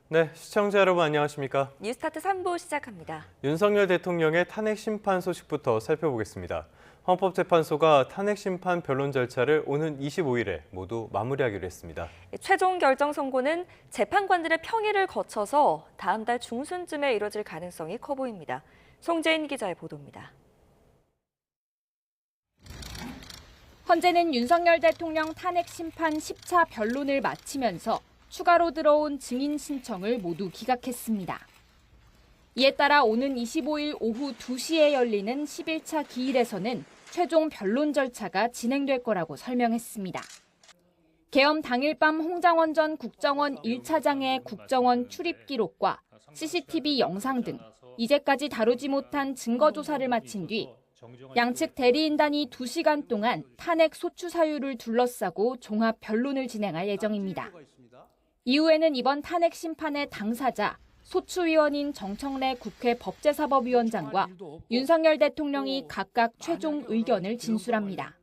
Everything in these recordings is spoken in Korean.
네, 시청자 여러분 안녕하십니까? 뉴스타트 3부 시작합니다. 윤석열 대통령의 탄핵 심판 소식부터 살펴보겠습니다. 헌법재판소가 탄핵 심판 변론 절차를 오는 25일에 모두 마무리하기로 했습니다. 최종 결정 선고는 재판관들의 평의를 거쳐서 다음 달 중순쯤에 이뤄질 가능성이 커 보입니다. 송재인 기자의 보도입니다. 헌재는 윤석열 대통령 탄핵 심판 10차 변론을 마치면서 추가로 들어온 증인 신청을 모두 기각했습니다. 이에 따라 오는 25일 오후 2시에 열리는 11차 기일에서는 최종 변론 절차가 진행될 거라고 설명했습니다. 계엄 당일 밤 홍장원 전 국정원 1차장의 국정원 출입 기록과 CCTV 영상 등 이제까지 다루지 못한 증거 조사를 마친 뒤 양측 대리인단이 2시간 동안 탄핵 소추 사유를 둘러싸고 종합 변론을 진행할 예정입니다. 이후에는 이번 탄핵 심판의 당사자, 소추위원인 정청래 국회 법제사법위원장과 윤석열 대통령이 각각 최종 의견을 진술합니다.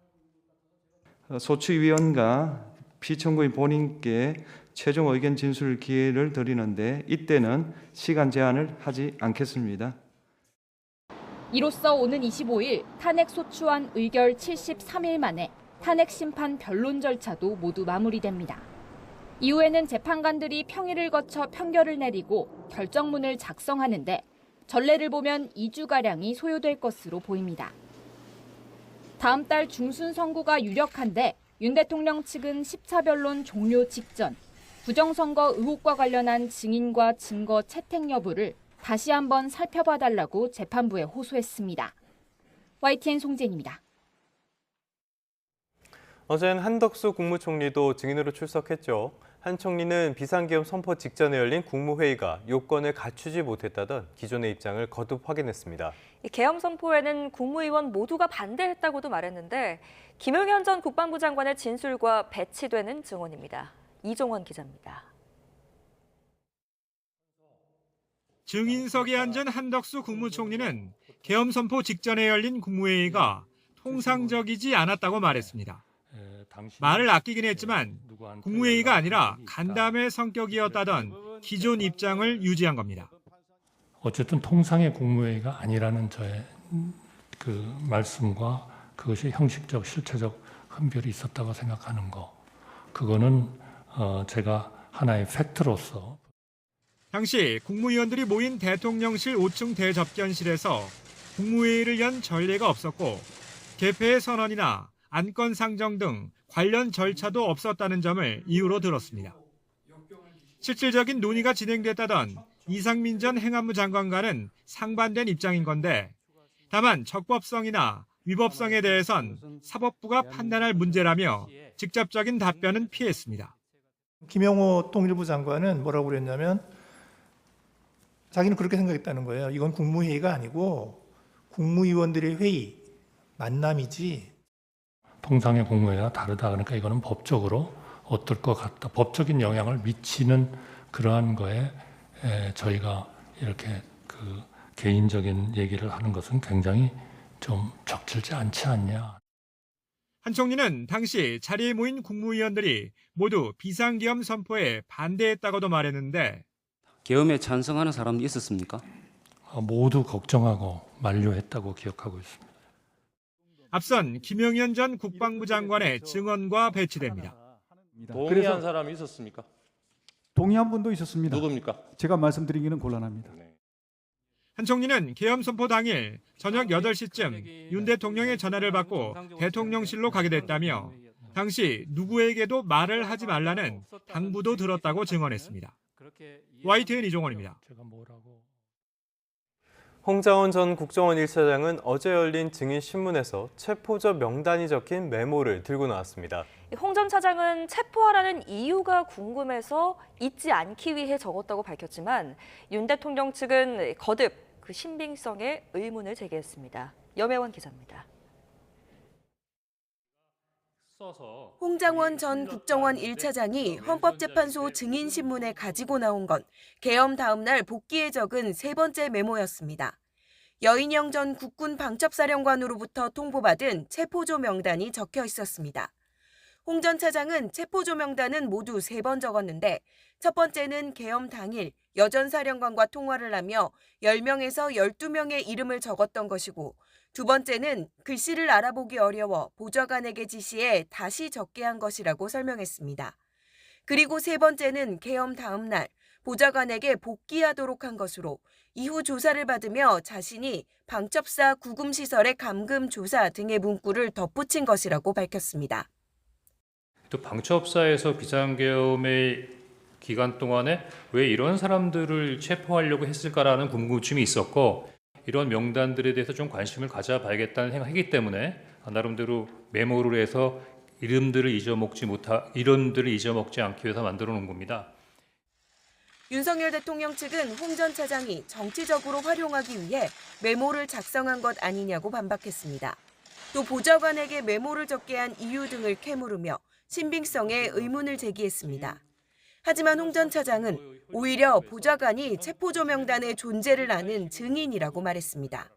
소추위원과 피청구인 본인께 최종 의견 진술 기회를 드리는데 이때는 시간 제한을 하지 않겠습니다. 이로써 오는 25일 탄핵 소추안 의결 73일 만에 탄핵 심판 변론 절차도 모두 마무리됩니다. 이후에는 재판관들이 평의를 거쳐 판결을 내리고 결정문을 작성하는데 전례를 보면 2주가량이 소요될 것으로 보입니다. 다음 달 중순 선고가 유력한데 윤 대통령 측은 10차 변론 종료 직전 부정선거 의혹과 관련한 증인과 증거 채택 여부를 다시 한번 살펴봐달라고 재판부에 호소했습니다. YTN 송재인입니다. 어젠 한덕수 국무총리도 증인으로 출석했죠. 한 총리는 비상계엄 선포 직전에 열린 국무회의가 요건을 갖추지 못했다던 기존의 입장을 거듭 확인했습니다. 계엄 선포에는 국무위원 모두가 반대했다고도 말했는데 김용현 전 국방부 장관의 진술과 배치되는 증언입니다. 이종원 기자입니다. 증인석에 앉은 한덕수 국무총리는 계엄 선포 직전에 열린 국무회의가 통상적이지 않았다고 말했습니다. 말을 아끼긴 했지만 국무회의가 아니라 간담회 성격이었다던 기존 입장을 유지한 겁니다. 어쨌든 통상의 국무회의가 아니라는 저의 그 말씀과 그것이 형식적, 실체적 흔별이 있었다고 생각하는 거, 그거는 제가 하나의 팩트로서. 당시 국무위원들이 모인 대통령실 5층 대접견실에서 국무회의를 연 전례가 없었고 개폐의 선언이나 안건 상정 등 관련 절차도 없었다는 점을 이유로 들었습니다. 실질적인 논의가 진행됐다던 이상민 전 행안부 장관과는 상반된 입장인 건데 다만 적법성이나 위법성에 대해선 사법부가 판단할 문제라며 직접적인 답변은 피했습니다. 김영호 통일부 장관은 뭐라고 그랬냐면 자기는 그렇게 생각했다는 거예요. 이건 국무회의가 아니고 국무위원들의 회의, 만남이지. 통상의 국무회의와 다르다. 그러니까 이거는 법적으로 어떨 것 같다. 법적인 영향을 미치는 그러한 거에 저희가 이렇게 그 개인적인 얘기를 하는 것은 굉장히 좀 적절치 않지 않냐. 한 총리는 당시 자리에 모인 국무위원들이 모두 비상계엄 선포에 반대했다고도 말했는데 계엄에 찬성하는 사람도 있었습니까? 모두 걱정하고 만류했다고 기억하고 있습니다. 앞선 김용현 전 국방부 장관의 증언과 배치됩니다. 동의한 사람이 있었습니까? 동의한 분도 있었습니다. 누굽니까? 제가 말씀드리기는 곤란합니다. 한 총리는 계엄 선포 당일 저녁 8시쯤 윤 대통령의 전화를 받고 대통령실로 가게 됐다며 당시 누구에게도 말을 하지 말라는 당부도 들었다고 증언했습니다. YTN 이종원입니다. 홍장원 전 국정원 1차장은 어제 열린 증인 신문에서 체포자 명단이 적힌 메모를 들고 나왔습니다. 홍 전 차장은 체포하라는 이유가 궁금해서 잊지 않기 위해 적었다고 밝혔지만 윤 대통령 측은 거듭 그 신빙성에 의문을 제기했습니다. 염혜원 기자입니다. 홍장원 전 국정원 1차장이 헌법재판소 증인신문에 가지고 나온 건 계엄 다음 날 복귀에 적은 세 번째 메모였습니다. 여인영 전 국군 방첩사령관으로부터 통보받은 체포조 명단이 적혀 있었습니다. 홍 전 차장은 체포조 명단은 모두 3번 적었는데 첫 번째는 계엄 당일 여 전 사령관과 통화를 하며 10명에서 12명의 이름을 적었던 것이고 두 번째는 글씨를 알아보기 어려워 보좌관에게 지시해 다시 적게 한 것이라고 설명했습니다. 그리고 세 번째는 계엄 다음 날 보좌관에게 복귀하도록 한 것으로 이후 조사를 받으며 자신이 방첩사 구금시설의 감금 조사 등의 문구를 덧붙인 것이라고 밝혔습니다. 또 방첩사에서 비상계엄의 기간 동안에 왜 이런 사람들을 체포하려고 했을까라는 궁금증이 있었고 이런 명단들에 대해서 좀 관심을 가져봐야겠다는 생각이기 때문에 나름대로 메모를 해서 이름들을 잊어먹지 않기 위해서 만들어 놓은 겁니다. 윤석열 대통령 측은 홍 전 차장이 정치적으로 활용하기 위해 메모를 작성한 것 아니냐고 반박했습니다. 또 보좌관에게 메모를 적게 한 이유 등을 캐물으며 신빙성에 의문을 제기했습니다. 하지만 홍 전 차장은 오히려 보좌관이 체포조 명단의 존재를 아는 증인이라고 말했습니다.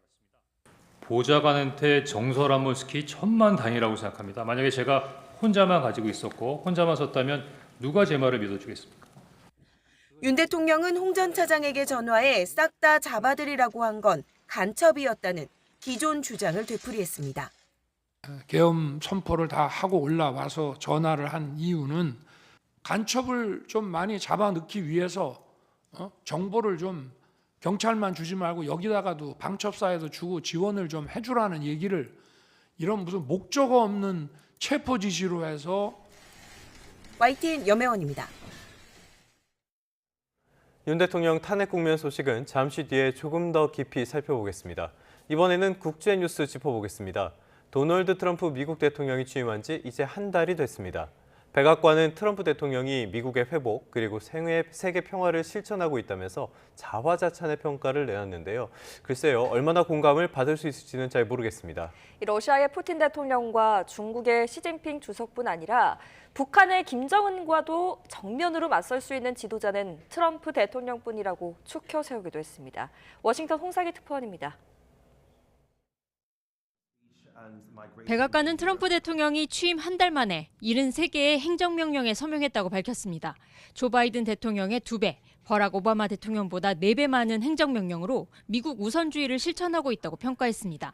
보좌관한테 정설한번 시키 천만다행이라고 생각합니다. 만약에 제가 혼자만 가지고 있었고 혼자만 썼다면 누가 제 말을 믿어주겠습니까? 윤 대통령은 홍 전 차장에게 전화해 싹 다 잡아들이라고 한 건 간첩이었다는 기존 주장을 되풀이했습니다. 계엄 선포를 다 하고 올라와서 전화를 한 이유는 간첩을 좀 많이 잡아 넣기 위해서 정보를 좀 경찰만 주지 말고 여기다가도 방첩사에도 주고 지원을 좀 해주라는 얘기를 이런 무슨 목적 없는 체포 지시로 해서. YTN 염혜원입니다. 윤 대통령 탄핵 국면 소식은 잠시 뒤에 조금 더 깊이 살펴보겠습니다. 이번에는 국제뉴스 짚어보겠습니다. 도널드 트럼프 미국 대통령이 취임한 지 이제 한 달이 됐습니다. 백악관은 트럼프 대통령이 미국의 회복 그리고 세계 평화를 실천하고 있다면서 자화자찬의 평가를 내놨는데요. 글쎄요, 얼마나 공감을 받을 수 있을지는 잘 모르겠습니다. 러시아의 푸틴 대통령과 중국의 시진핑 주석뿐 아니라 북한의 김정은과도 정면으로 맞설 수 있는 지도자는 트럼프 대통령뿐이라고 추켜 세우기도 했습니다. 워싱턴 홍사기 특파원입니다. 백악관은 트럼프 대통령이 취임 한 달 만에 73개의 행정명령에 서명했다고 밝혔습니다. 조 바이든 대통령의 2배, 버락 오바마 대통령보다 4배 많은 행정명령으로 미국 우선주의를 실천하고 있다고 평가했습니다.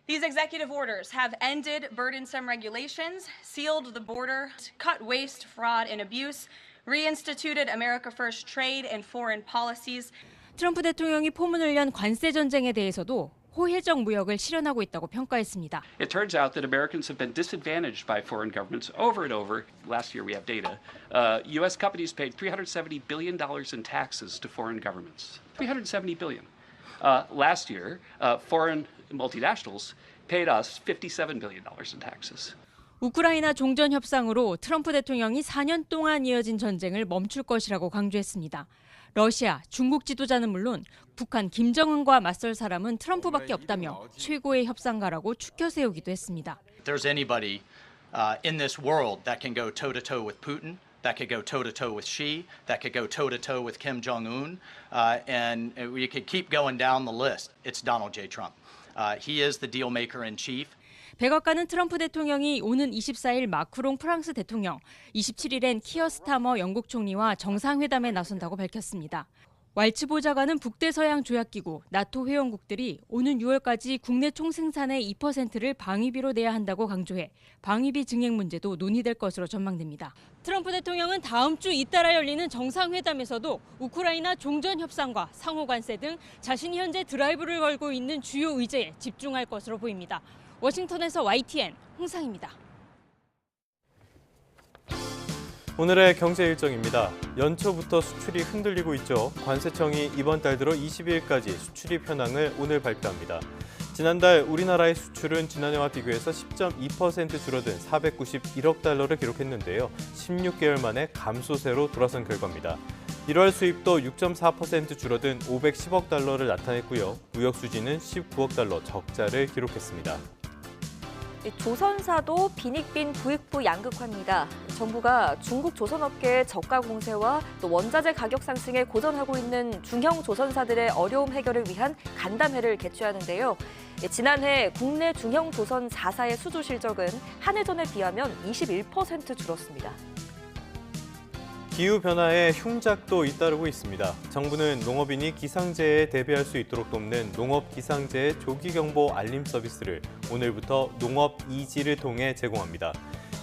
These executive orders have ended burdensome regulations, sealed the border, cut waste, fraud, and abuse, reinstituted America First trade and foreign policies. 트럼프 대통령이 포문을 연 관세 전쟁에 대해서도 호혜적 무역을 실현하고 있다고 평가했습니다. It turns out that Americans have been disadvantaged by foreign governments over and over. Last year we have data. U.S. companies paid $370 billion in taxes to foreign governments. $370 billion. Last year, foreign multinationals paid us $57 billion in taxes. 우크라이나 종전 협상으로 트럼프 대통령이 4년 동안 이어진 전쟁을 멈출 것이라고 강조했습니다. 러시아, 중국 지도자는 물론 북한 김정은과 맞설 사람은 트럼프밖에 없다며 최고의 협상가라고 추켜 세우기도 했습니다. There's anybody in this world that can go toe-to-toe with Putin, that could go toe-to-toe with Xi, that could go toe-to-toe with Kim Jong-un, and we could keep going down the list. It's Donald J. Trump. He is the deal maker in chief. 백악관은 트럼프 대통령이 오는 24일 마크롱 프랑스 대통령, 27일엔 키어 스타머 영국 총리와 정상회담에 나선다고 밝혔습니다. 왈츠 보좌관은 북대서양 조약기구, 나토 회원국들이 오는 6월까지 국내 총생산의 2%를 방위비로 내야 한다고 강조해 방위비 증액 문제도 논의될 것으로 전망됩니다. 트럼프 대통령은 다음 주 잇따라 열리는 정상회담에서도 우크라이나 종전 협상과 상호 관세 등 자신이 현재 드라이브를 걸고 있는 주요 의제에 집중할 것으로 보입니다. 워싱턴에서 YTN 홍상입니다. 오늘의 경제 일정입니다. 연초부터 수출이 흔들리고 있죠. 관세청이 이번 달 들어 22일까지 수출입 현황을 오늘 발표합니다. 지난달 우리나라의 수출은 지난해와 비교해서 10.2% 줄어든 491억 달러를 기록했는데요. 16개월 만에 감소세로 돌아선 결과입니다. 1월 수입도 6.4% 줄어든 510억 달러를 나타냈고요. 무역 수지는 19억 달러 적자를 기록했습니다. 조선사도 빈익빈 부익부 양극화입니다. 정부가 중국 조선업계의 저가 공세와 또 원자재 가격 상승에 고전하고 있는 중형 조선사들의 어려움 해결을 위한 간담회를 개최하는데요. 지난해 국내 중형 조선 4사의 수주 실적은 한 해 전에 비하면 21% 줄었습니다. 기후변화에 흉작도 잇따르고 있습니다. 정부는 농업인이 기상재해에 대비할 수 있도록 돕는 농업기상재해 조기경보 알림 서비스를 오늘부터 농업이지를 통해 제공합니다.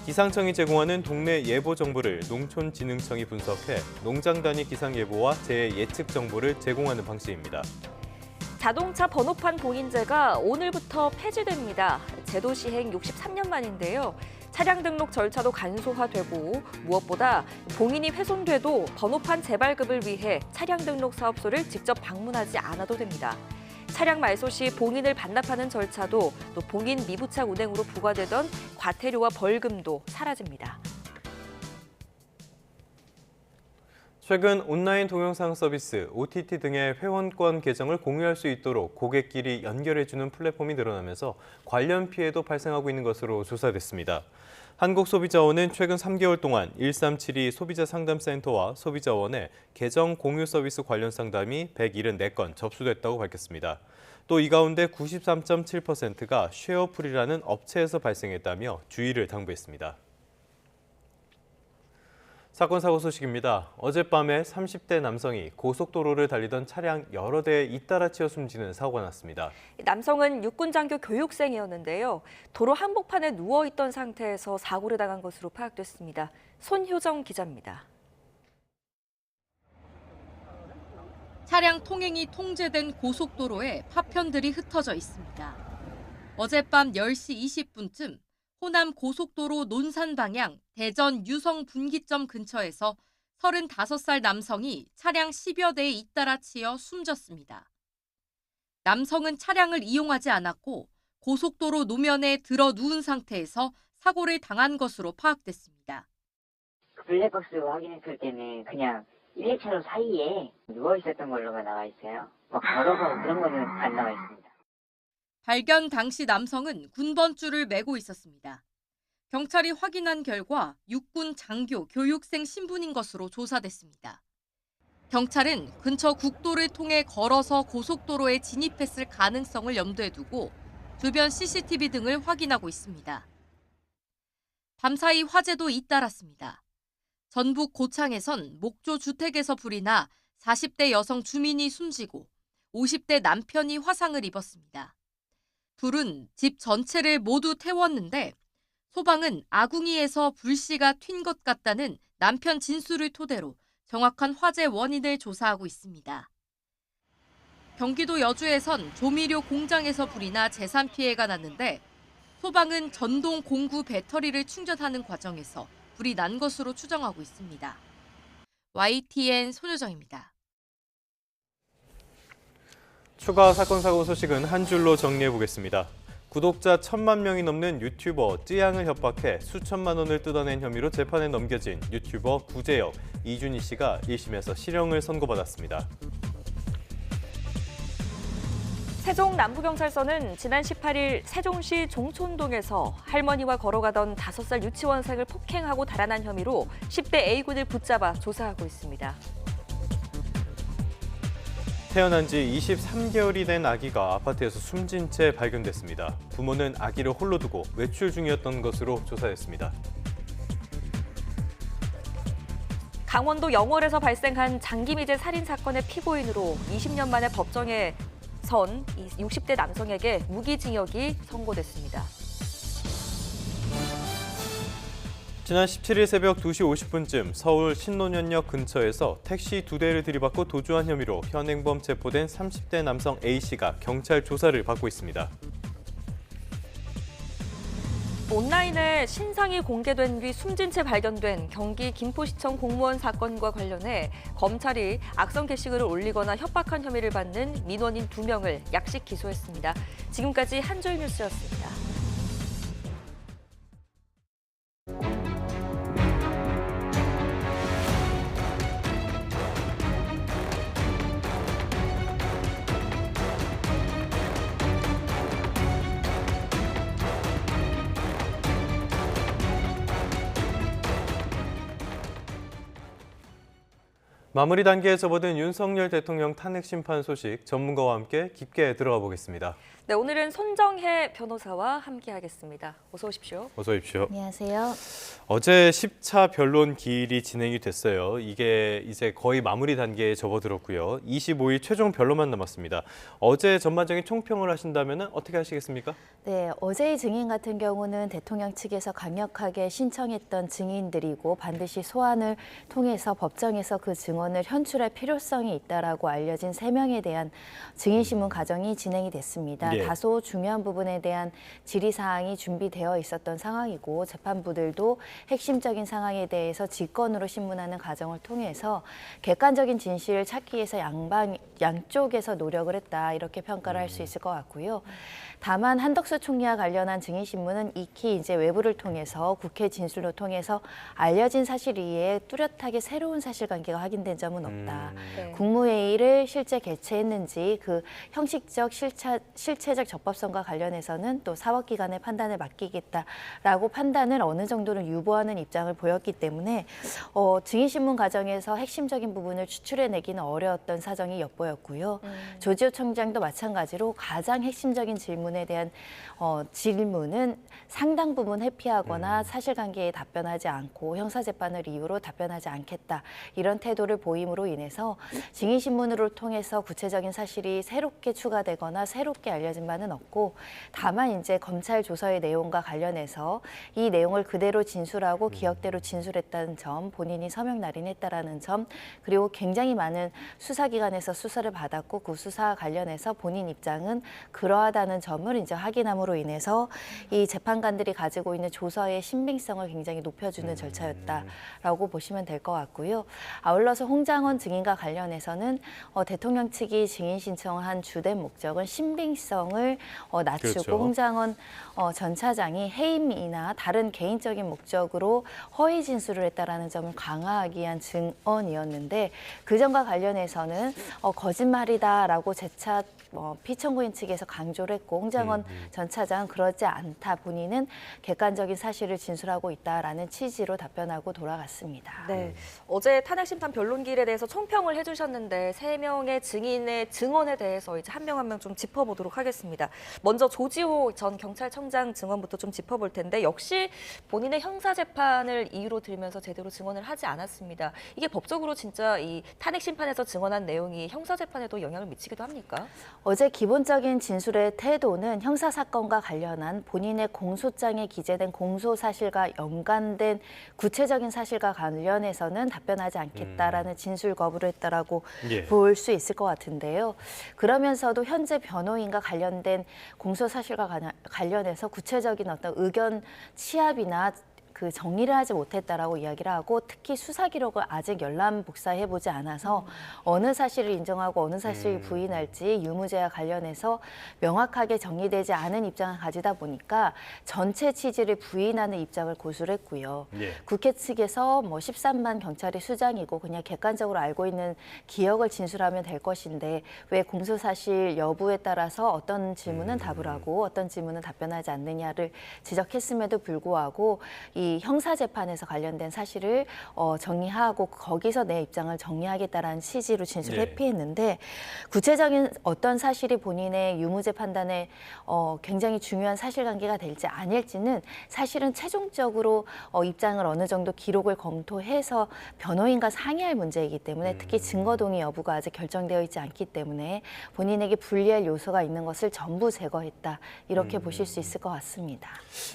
기상청이 제공하는 동네 예보 정보를 농촌진흥청이 분석해 농장 단위 기상 예보와 재해 예측 정보를 제공하는 방식입니다. 자동차 번호판 봉인제가 오늘부터 폐지됩니다. 제도 시행 63년 만인데요. 차량 등록 절차도 간소화되고 무엇보다 봉인이 훼손돼도 번호판 재발급을 위해 차량 등록 사업소를 직접 방문하지 않아도 됩니다. 차량 말소 시 봉인을 반납하는 절차도 또 봉인 미부착 운행으로 부과되던 과태료와 벌금도 사라집니다. 최근 온라인 동영상 서비스, OTT 등의 회원권 계정을 공유할 수 있도록 고객끼리 연결해주는 플랫폼이 늘어나면서 관련 피해도 발생하고 있는 것으로 조사됐습니다. 한국소비자원은 최근 3개월 동안 1372 소비자상담센터와 소비자원의 계정 공유 서비스 관련 상담이 174건 접수됐다고 밝혔습니다. 또 이 가운데 93.7%가 쉐어풀이라는 업체에서 발생했다며 주의를 당부했습니다. 사건 사고 소식입니다. 어젯밤에 30대 남성이 고속도로를 달리던 차량 여러 대에 잇따라 치여 숨지는 사고가 났습니다. 남성은 육군장교 교육생이었는데요. 도로 한복판에 누워있던 상태에서 사고를 당한 것으로 파악됐습니다. 손효정 기자입니다. 차량 통행이 통제된 고속도로에 파편들이 흩어져 있습니다. 어젯밤 10시 20분쯤 호남 고속도로 논산 방향 대전 유성 분기점 근처에서 35살 남성이 차량 10여 대에 잇따라 치여 숨졌습니다. 남성은 차량을 이용하지 않았고 고속도로 노면에 들어 누운 상태에서 사고를 당한 것으로 파악됐습니다. 블랙박스 확인했을 때는 그냥 1, 2차로 사이에 누워 있었던 걸로만 나와 있어요. 걸어가고 그런 거는 안 나와 있습니다. 발견 당시 남성은 군번줄을 메고 있었습니다. 경찰이 확인한 결과 육군 장교 교육생 신분인 것으로 조사됐습니다. 경찰은 근처 국도를 통해 걸어서 고속도로에 진입했을 가능성을 염두에 두고 주변 CCTV 등을 확인하고 있습니다. 밤사이 화재도 잇따랐습니다. 전북 고창에선 목조 주택에서 불이 나 40대 여성 주민이 숨지고 50대 남편이 화상을 입었습니다. 불은 집 전체를 모두 태웠는데 소방은 아궁이에서 불씨가 튄 것 같다는 남편 진술을 토대로 정확한 화재 원인을 조사하고 있습니다. 경기도 여주에선 조미료 공장에서 불이 나 재산 피해가 났는데 소방은 전동 공구 배터리를 충전하는 과정에서 불이 난 것으로 추정하고 있습니다. YTN 손효정입니다. 추가 사건 사고 소식은 한 줄로 정리해 보겠습니다. 구독자 1,000만 명이 넘는 유튜버 쯔양을 협박해 수천만 원을 뜯어낸 혐의로 재판에 넘겨진 유튜버 구제혁, 이준희 씨가 1심에서 실형을 선고받았습니다. 세종 남부경찰서는 지난 18일 세종시 종촌동에서 할머니와 걸어가던 5살 유치원생을 폭행하고 달아난 혐의로 10대 A군을 붙잡아 조사하고 있습니다. 태어난 지 23개월이 된 아기가 아파트에서 숨진 채 발견됐습니다. 부모는 아기를 홀로 두고 외출 중이었던 것으로 조사됐습니다. 강원도 영월에서 발생한 장기미제 살인 사건의 피고인으로 20년 만에 법정에 선 60대 남성에게 무기징역이 선고됐습니다. 지난 17일 새벽 2시 50분쯤 서울 신논현역 근처에서 택시 2대를 들이받고 도주한 혐의로 현행범 체포된 30대 남성 A씨가 경찰 조사를 받고 있습니다. 온라인에 신상이 공개된 뒤 숨진 채 발견된 경기 김포시청 공무원 사건과 관련해 검찰이 악성 게시글을 올리거나 협박한 혐의를 받는 민원인 2명을 약식 기소했습니다. 지금까지 한줄 뉴스였습니다. 마무리 단계에 접어든 윤석열 대통령 탄핵 심판 소식 전문가와 함께 깊게 들어가 보겠습니다. 네, 오늘은 손정혜 변호사와 함께하겠습니다. 어서 오십시오. 어서 오십시오. 안녕하세요. 어제 10차 변론 기일이 진행이 됐어요. 이게 이제 거의 마무리 단계에 접어들었고요. 25일 최종 변론만 남았습니다. 어제 전반적인 총평을 하신다면 어떻게 하시겠습니까? 네, 어제의 증인 같은 경우는 대통령 측에서 강력하게 신청했던 증인들이고 반드시 소환을 통해서 법정에서 그 증언을 현출할 필요성이 있다라고 알려진 3명에 대한 증인신문 과정이 진행이 됐습니다. 다소 중요한 부분에 대한 질의사항이 준비되어 있었던 상황이고 재판부들도 핵심적인 상황에 대해서 직권으로 신문하는 과정을 통해서 객관적인 진실을 찾기 위해서 양쪽에서 노력을 했다 이렇게 평가를 할 수 있을 것 같고요. 다만 한덕수 총리와 관련한 증인신문은 익히 이제 외부를 통해서 국회 진술로 통해서 알려진 사실 이외에 뚜렷하게 새로운 사실관계가 확인된 점은 없다. 국무회의를 실제 개최했는지 그 형식적 실체적 적법성과 관련해서는 또 사법기관의 판단을 맡기겠다라고 판단을 어느 정도는 유보하는 입장을 보였기 때문에 증인신문 과정에서 핵심적인 부분을 추출해내기는 어려웠던 사정이 엿보였고요. 조지호 청장도 마찬가지로 가장 핵심적인 질문에 대한 질문은 상당 부분 회피하거나 사실관계에 답변하지 않고 형사재판을 이유로 답변하지 않겠다 이런 태도를 보임으로 인해서 증인신문을 통해서 구체적인 사실이 새롭게 추가되거나 새롭게 알려진 바는 없고 다만 이제 검찰 조서의 내용과 관련해서 이 내용을 그대로 진술하고 기억대로 진술했다는 점, 본인이 서명 날인했다라는 점, 그리고 굉장히 많은 수사기관에서 수사를 받았고 그 수사와 관련해서 본인 입장은 그러하다는 점을 이제 확인함으로 인해서 이 재판관들이 가지고 있는 조서의 신빙성을 굉장히 높여주는 절차였다라고 보시면 될 것 같고요. 아울러서 홍장원 증인과 관련해서는 대통령 측이 증인 신청한 주된 목적은 신빙성을 낮추고 그렇죠. 홍장원 전 차장이 해임이나 다른 개인적인 목적으로 허위 진술을 했다라는 점을 강화하기 위한 증언이었는데 그 점과 관련해서는 거짓말이다라고 재차 피청구인 측에서 강조를 했고 홍장원 전 차장은 그렇지 않다. 본인은 객관적인 사실을 진술하고 있다라는 취지로 답변하고 돌아갔습니다. 네, 어제 탄핵심판 변론기일에 대해서 총평을 해주셨는데 3명의 증인의 증언에 대해서 이제 한 명 한 명 좀 짚어보도록 하겠습니다. 먼저 조지호 전 경찰청장 증언부터 좀 짚어볼 텐데 역시 본인의 형사재판을 이유로 들면서 제대로 증언을 하지 않았습니다. 이게 법적으로 진짜 이 탄핵심판에서 증언한 내용이 형사재판에도 영향을 미치기도 합니까? 어제 기본적인 진술의 태도는 형사사건과 관련한 본인의 공소장에 기재된 공소사실과 연관된 구체적인 사실과 관련해서는 답변하지 않겠다라는 진술 거부를 했다라고 볼 수 있을 것 같은데요. 그러면서도 현재 변호인과 관련된 공소사실과 관련해서 구체적인 어떤 의견 취합이나 그 정리를 하지 못했다라고 이야기를 하고 특히 수사 기록을 아직 열람 복사해보지 않아서 어느 사실을 인정하고 어느 사실을 부인할지 유무죄와 관련해서 명확하게 정리되지 않은 입장을 가지다 보니까 전체 취지를 부인하는 입장을 고수를 했고요. 국회 측에서 13만 경찰이 수장이고 그냥 객관적으로 알고 있는 기억을 진술하면 될 것인데 왜 공소사실 여부에 따라서 어떤 질문은 답을 하고 어떤 질문은 답변하지 않느냐를 지적했음에도 불구하고 이 형사재판에서 관련된 사실을 정리하고 거기서 내 입장을 정리하겠다라는 취지로 진술을 회피했는데 구체적인 어떤 사실이 본인의 유무죄 판단에 굉장히 중요한 사실관계가 될지 아닐지는 사실은 최종적으로 입장을 어느 정도 기록을 검토해서 변호인과 상의할 문제이기 때문에 특히 증거동의 여부가 아직 결정되어 있지 않기 때문에 본인에게 불리할 요소가 있는 것을 전부 제거했다 이렇게 보실 수 있을 것 같습니다.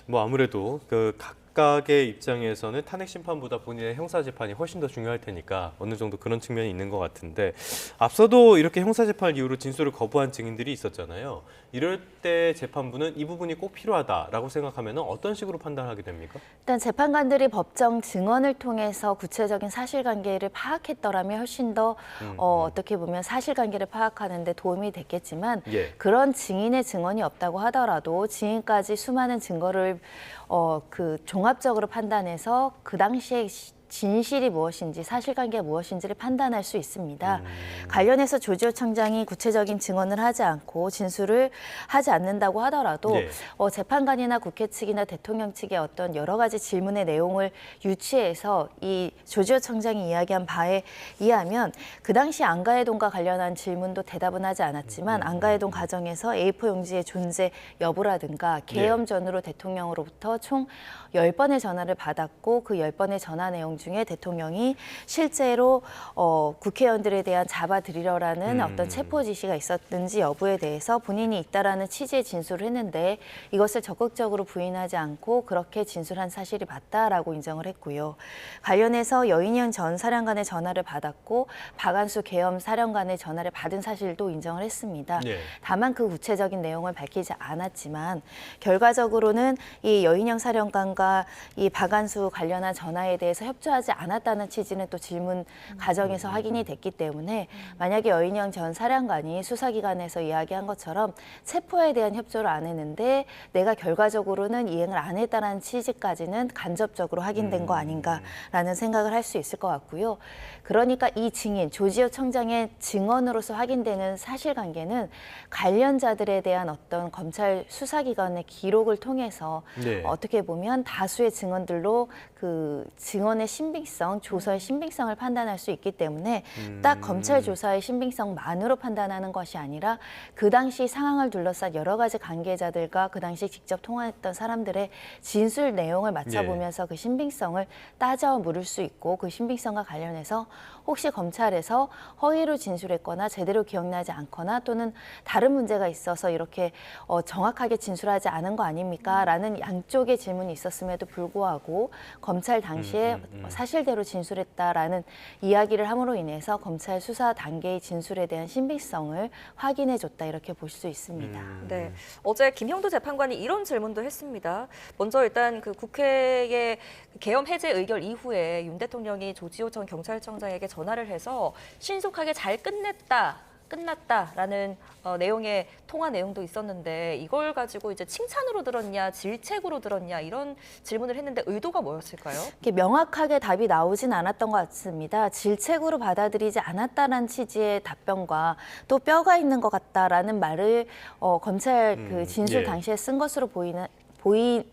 뭐 아무래도 그 각각의 입장에서는 탄핵 심판보다 본인의 형사 재판이 훨씬 더 중요할 테니까 어느 정도 그런 측면이 있는 것 같은데 앞서도 이렇게 형사 재판을 이유로 진술을 거부한 증인들이 있었잖아요. 이럴 때 재판부는 이 부분이 꼭 필요하다라고 생각하면 어떤 식으로 판단하게 됩니까? 일단 재판관들이 법정 증언을 통해서 구체적인 사실관계를 파악했더라면 훨씬 더 어떻게 보면 사실관계를 파악하는 데 도움이 됐겠지만 그런 증인의 증언이 없다고 하더라도 지금까지 수많은 증거를 종합적으로 판단해서 그 당시에 진실이 무엇인지 사실관계가 무엇인지를 판단할 수 있습니다. 관련해서 조지호 청장이 구체적인 증언을 하지 않고 진술을 하지 않는다고 하더라도 네. 재판관이나 국회 측이나 대통령 측의 어떤 여러 가지 질문의 내용을 유추해서 이 조지호 청장이 이야기한 바에 의하면 그 당시 안가해동과 관련한 질문도 대답은 하지 않았지만 안가해동 과정에서 A4 용지의 존재 여부라든가 계엄 전후로 대통령으로부터 총 10번의 전화를 받았고 그 10번의 전화 내용 중에 대통령이 실제로 국회의원들에 대한 잡아들이려라는 어떤 체포 지시가 있었는지 여부에 대해서 본인이 있다라는 취지의 진술을 했는데 이것을 적극적으로 부인하지 않고 그렇게 진술한 사실이 맞다라고 인정을 했고요. 관련해서 여인영 전 사령관의 전화를 받았고 박안수 계엄 사령관의 전화를 받은 사실도 인정을 했습니다. 네. 다만 그 구체적인 내용을 밝히지 않았지만 결과적으로는 이 여인영 사령관과 이 박안수 관련한 전화에 대해서 협조하지 않았다는 취지는 또 질문 과정에서 확인이 됐기 때문에 만약에 여인영 전 사령관이 수사기관에서 이야기한 것처럼 체포에 대한 협조를 안 했는데 내가 결과적으로는 이행을 안 했다는 취지까지는 간접적으로 확인된 거 아닌가라는 생각을 할 수 있을 것 같고요. 그러니까 이 증인 조지호 청장의 증언으로서 확인되는 사실관계는 관련자들에 대한 어떤 검찰 수사기관의 기록을 통해서 네. 어떻게 보면 다수의 증언들로 그 증언의 신빙성, 조서의 신빙성을 판단할 수 있기 때문에 딱 검찰 조사의 신빙성만으로 판단하는 것이 아니라 그 당시 상황을 둘러싼 여러 가지 관계자들과 그 당시 직접 통화했던 사람들의 진술 내용을 맞춰보면서 그 신빙성을 따져 물을 수 있고 그 신빙성과 관련해서 혹시 검찰에서 허위로 진술했거나 제대로 기억나지 않거나 또는 다른 문제가 있어서 이렇게 정확하게 진술하지 않은 거 아닙니까? 라는 양쪽의 질문이 있었음에도 불구하고 검찰 당시에 사실대로 진술했다라는 이야기를 함으로 인해서 검찰 수사 단계의 진술에 대한 신빙성을 확인해줬다 이렇게 볼 수 있습니다. 네, 어제 김형도 재판관이 이런 질문도 했습니다. 먼저 일단 그 국회의 계엄 해제 의결 이후에 윤 대통령이 조지호 전 경찰청장에게 전화를 해서 신속하게 잘 끝났다라는 내용의 통화 내용도 있었는데 이걸 가지고 이제 칭찬으로 들었냐, 질책으로 들었냐 이런 질문을 했는데 의도가 뭐였을까요? 이렇게 명확하게 답이 나오진 않았던 것 같습니다. 질책으로 받아들이지 않았다는 취지의 답변과 또 뼈가 있는 것 같다라는 말을 검찰 그 진술 당시에 쓴 것으로 보이기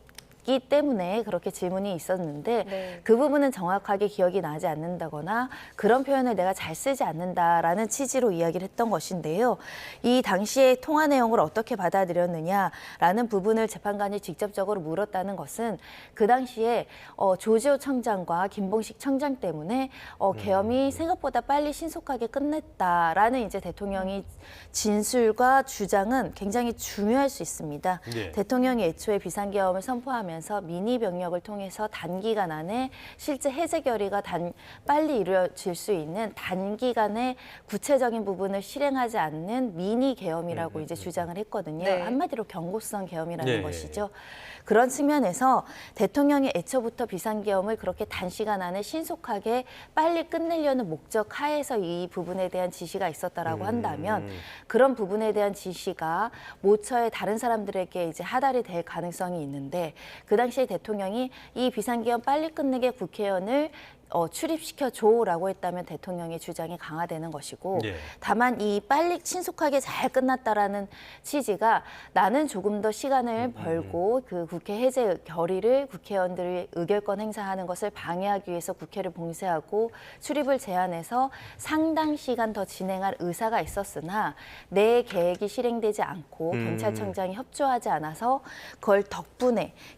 때문에 그렇게 질문이 있었는데 그 부분은 정확하게 기억이 나지 않는다거나 그런 표현을 내가 잘 쓰지 않는다라는 취지로 이야기를 했던 것인데요. 이 당시의 통화 내용을 어떻게 받아들였느냐라는 부분을 재판관이 직접적으로 물었다는 것은 그 당시에 조지호 청장과 김봉식 청장 때문에 계엄이 생각보다 빨리 신속하게 끝냈다라는 이제 대통령이 진술과 주장은 굉장히 중요할 수 있습니다. 네. 대통령이 애초에 비상계엄을 선포하면서 미니 병력을 통해서 단기간 안에 실제 해제 결의가 빨리 이루어질 수 있는 단기간에 구체적인 부분을 실행하지 않는 미니 계엄이라고 이제 주장을 했거든요. 네. 한마디로 경고성 계엄이라는 네. 것이죠. 그런 측면에서 대통령이 애초부터 비상계엄을 그렇게 단시간 안에 신속하게 빨리 끝내려는 목적 하에서 이 부분에 대한 지시가 있었다라고 한다면 그런 부분에 대한 지시가 모처에 다른 사람들에게 이제 하달이 될 가능성이 있는데 그 당시에 대통령이 이 비상계엄 빨리 끝내게 국회의원을 출입시켜줘라고 했다면 대통령의 주장이 강화되는 것이고 다만 이 빨리 신속하게 잘 끝났다라는 취지가 나는 조금 더 시간을 벌고 그 국회 해제 결의를 국회의원들이 의결권 행사하는 것을 방해하기 위해서 국회를 봉쇄하고 출입을 제한해서 상당 시간 더 진행할 의사가 있었으나 내 계획이 실행되지 않고 경찰청장이 협조하지 않아서 그걸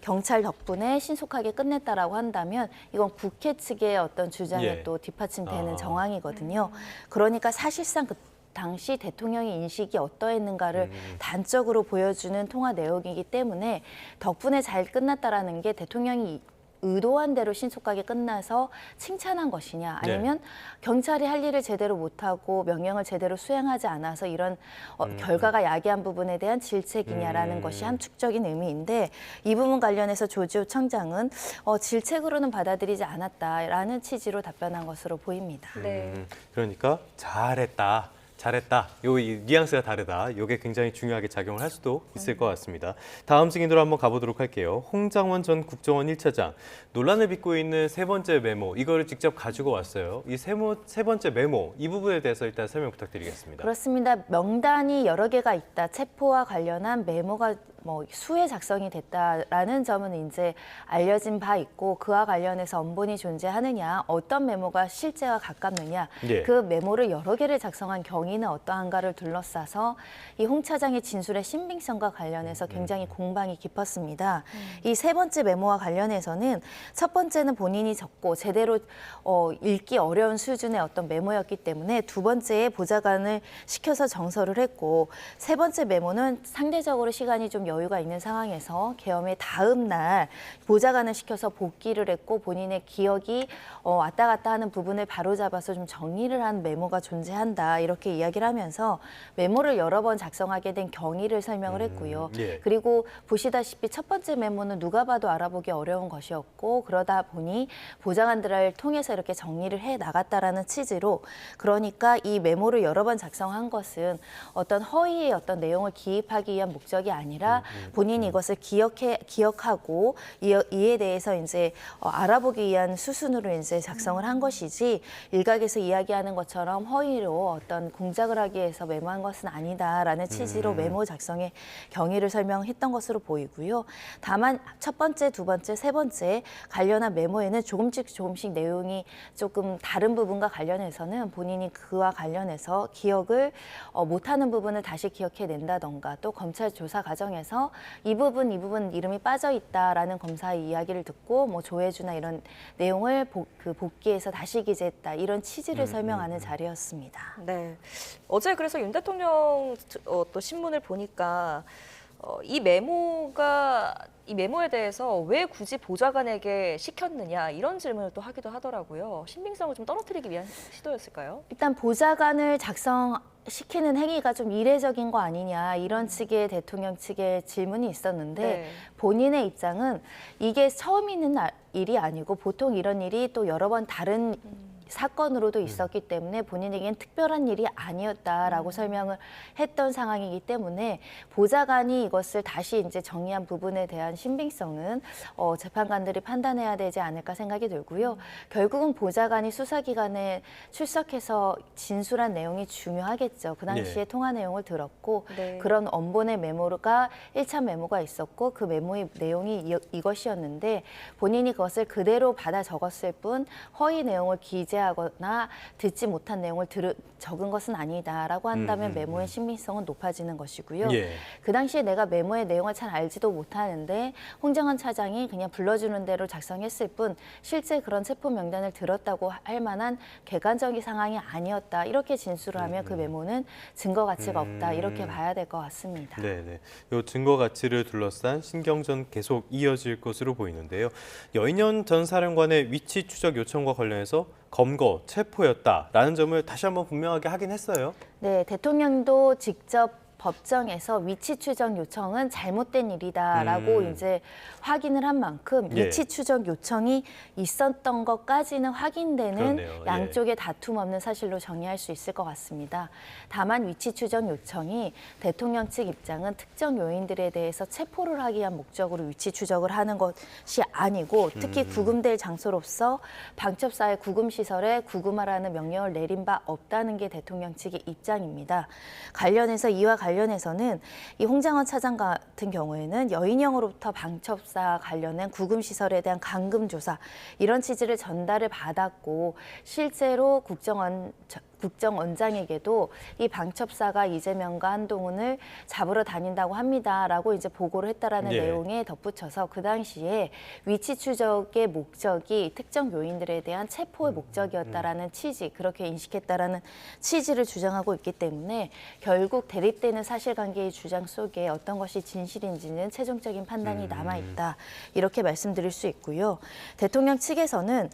경찰 덕분에 신속하게 끝냈다라고 한다면 이건 국회 측의 어떤 주장에 또 뒷받침되는 정황이거든요. 그러니까 사실상 그 당시 대통령의 인식이 어떠했는가를 단적으로 보여주는 통화 내용이기 때문에 덕분에 잘 끝났다라는 게 대통령이 의도한 대로 신속하게 끝나서 칭찬한 것이냐 아니면 경찰이 할 일을 제대로 못하고 명령을 제대로 수행하지 않아서 이런 결과가 야기한 부분에 대한 질책이냐라는 것이 함축적인 의미인데 이 부분 관련해서 조지호 청장은 질책으로는 받아들이지 않았다라는 취지로 답변한 것으로 보입니다. 그러니까 잘했다. 잘했다. 이 뉘앙스가 다르다. 이게 굉장히 중요하게 작용을 할 수도 있을 것 같습니다. 다음 증인으로 한번 가보도록 할게요. 홍장원 전 국정원 1차장. 논란을 빚고 있는 세 번째 메모, 이거를 직접 가지고 왔어요. 이 세 번째 메모, 이 부분에 대해서 일단 설명 부탁드리겠습니다. 그렇습니다. 명단이 여러 개가 있다. 체포와 관련한 메모가 수에 작성이 됐다라는 점은 이제 알려진 바 있고, 그와 관련해서 엄본이 존재하느냐, 어떤 메모가 실제와 가깝느냐, 예. 그 메모를 여러 개를 작성한 경위는 어떠한가를 둘러싸서 이 홍 차장의 진술의 신빙성과 관련해서 굉장히 공방이 깊었습니다. 이 세 번째 메모와 관련해서는 첫 번째는 본인이 적고 제대로 읽기 어려운 수준의 어떤 메모였기 때문에 두 번째에 보좌관을 시켜서 정서를 했고, 세 번째 메모는 상대적으로 시간이 좀 여유가 있는 상황에서 계엄의 다음 날 보좌관을 시켜서 복기를 했고, 본인의 기억이 왔다 갔다 하는 부분을 바로잡아서 좀 정리를 한 메모가 존재한다, 이렇게 이야기를 하면서 메모를 여러 번 작성하게 된 경위를 설명을 했고요. 예. 그리고 보시다시피 첫 번째 메모는 누가 봐도 알아보기 어려운 것이었고, 그러다 보니 보좌관들을 통해서 이렇게 정리를 해 나갔다라는 취지로, 그러니까 이 메모를 여러 번 작성한 것은 어떤 허위의 어떤 내용을 기입하기 위한 목적이 아니라 본인이 이것을 기억하고 이에 대해서 이제 알아보기 위한 수순으로 이제 작성을 한 것이지, 일각에서 이야기하는 것처럼 허위로 어떤 공작을 하기 위해서 메모한 것은 아니다라는 취지로 메모 작성의 경위를 설명했던 것으로 보이고요. 다만 첫 번째, 두 번째, 세 번째 관련한 메모에는 조금씩 내용이 조금 다른 부분과 관련해서는 본인이 그와 관련해서 기억을 못하는 부분을 다시 기억해낸다던가, 또 검찰 조사 과정에서 이 부분 이름이 빠져 있다라는 검사의 이야기를 듣고 조회주나 이런 내용을 복기해서 다시 기재했다, 이런 취지를 설명하는 자리였습니다. 네, 어제 그래서 윤 대통령 또 신문을 보니까 이 메모에 대해서 왜 굳이 보좌관에게 시켰느냐, 이런 질문을 또 하기도 하더라고요. 신빙성을 좀 떨어뜨리기 위한 시도였을까요? 일단 보좌관을 작성시키는 행위가 좀 이례적인 거 아니냐, 이런 측의 대통령 측의 질문이 있었는데, 네. 본인의 입장은 이게 처음 있는 일이 아니고 보통 이런 일이 또 여러 번 다른 사건으로도 있었기 때문에 본인에겐 특별한 일이 아니었다라고 설명을 했던 상황이기 때문에, 보좌관이 이것을 다시 이제 정리한 부분에 대한 신빙성은 재판관들이 판단해야 되지 않을까 생각이 들고요. 결국은 보좌관이 수사기관에 출석해서 진술한 내용이 중요하겠죠. 그 당시에 통화 내용을 들었고, 그런 엄본의 메모가 1차 메모가 있었고, 그 메모의 내용이 이것이었는데, 본인이 그것을 그대로 받아 적었을 뿐 허위 내용을 기재하거나 듣지 못한 내용을 적은 것은 아니다라고 한다면 메모의 신빙성은 높아지는 것이고요. 예. 그 당시에 내가 메모의 내용을 잘 알지도 못하는데 홍장원 차장이 그냥 불러주는 대로 작성했을 뿐 실제 그런 체포 명단을 들었다고 할 만한 객관적인 상황이 아니었다, 이렇게 진술을 하면 그 메모는 증거 가치가 없다, 이렇게 봐야 될 것 같습니다. 네. 이 증거 가치를 둘러싼 신경전 계속 이어질 것으로 보이는데요. 여인현 전 사령관의 위치 추적 요청과 관련해서 검거, 체포였다라는 점을 다시 한번 분명하게 하긴 했어요. 네, 대통령도 직접 법정에서 위치 추적 요청은 잘못된 일이다라고 이제 확인을 한 만큼 위치 추적 요청이 있었던 것까지는 확인되는 그렇네요. 양쪽의 다툼 없는 사실로 정리할 수 있을 것 같습니다. 다만 위치 추적 요청이 대통령 측 입장은 특정 요인들에 대해서 체포를 하기 위한 목적으로 위치 추적을 하는 것이 아니고, 특히 구금될 장소로서 방첩사의 구금시설에 구금하라는 명령을 내린 바 없다는 게 대통령 측의 입장입니다. 이와 관련해서는 이 홍장원 차장 같은 경우에는 여인형으로부터 방첩사 관련된 구금시설에 대한 감금조사, 이런 취지를 전달을 받았고, 실제로 국정원장에게도 이 방첩사가 이재명과 한동훈을 잡으러 다닌다고 합니다라고 이제 보고를 했다라는 내용에 덧붙여서 그 당시에 위치 추적의 목적이 특정 요인들에 대한 체포의 목적이었다라는 취지, 그렇게 인식했다라는 취지를 주장하고 있기 때문에 결국 대립되는 사실관계의 주장 속에 어떤 것이 진실인지는 최종적인 판단이 남아있다, 이렇게 말씀드릴 수 있고요. 대통령 측에서는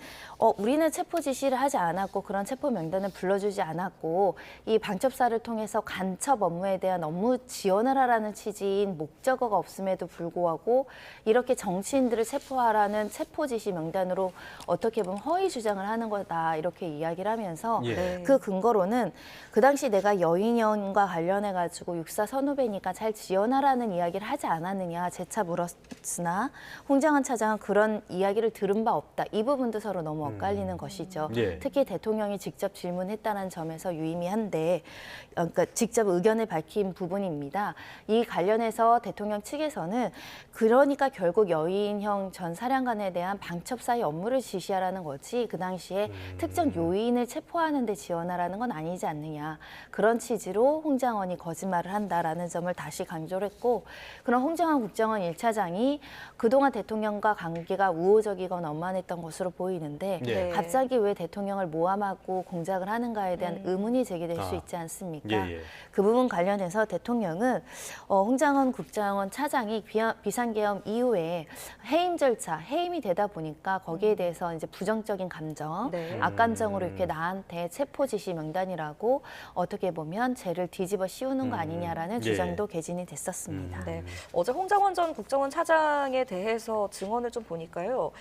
우리는 체포 지시를 하지 않았고 그런 체포 명단을 불러주지 도와주지 않았고 이 방첩사를 통해서 간첩 업무에 대한 업무 지원을 하라는 취지인 목적어가 없음에도 불구하고 이렇게 정치인들을 체포하라는 체포 지시 명단으로 어떻게 보면 허위 주장을 하는 거다 이렇게 이야기를 하면서 그 근거로는 그 당시 내가 여인형과 관련해 가지고 육사 선후배니까 잘 지원하라는 이야기를 하지 않았느냐 재차 물었으나 홍장원 차장은 그런 이야기를 들은 바 없다. 이 부분도 서로 너무 엇갈리는 것이죠. 특히 대통령이 직접 질문했다는 점에서 유의미한데 그러니까 직접 의견을 밝힌 부분입니다. 이 관련해서 대통령 측에서는 그러니까 결국 여인형 전 사령관에 대한 방첩사의 업무를 지시하라는 거지 그 당시에 특정 요인을 체포하는 데 지원하라는 건 아니지 않느냐. 그런 취지로 홍장원이 거짓말을 한다라는 점을 다시 강조를 했고 그런 홍장원 국정원 1차장이 그동안 대통령과 관계가 우호적이거나 원만했던 것으로 보이는데 갑자기 왜 대통령을 모함하고 공작을 하는가에 대한 의문이 제기될 수 있지 않습니까? 그 부분 관련해서 대통령은 홍장원 국정원 차장이 비상계엄 이후에 해임 절차, 해임이 되다 보니까 거기에 대해서 이제 부정적인 감정, 악감정으로 이렇게 나한테 체포 지시 명단이라고 어떻게 보면 죄를 뒤집어 씌우는 거 아니냐라는 주장도 개진이 됐었습니다. 어제 홍장원 전 국정원 차장에 대해서 증언을 좀 보니까요.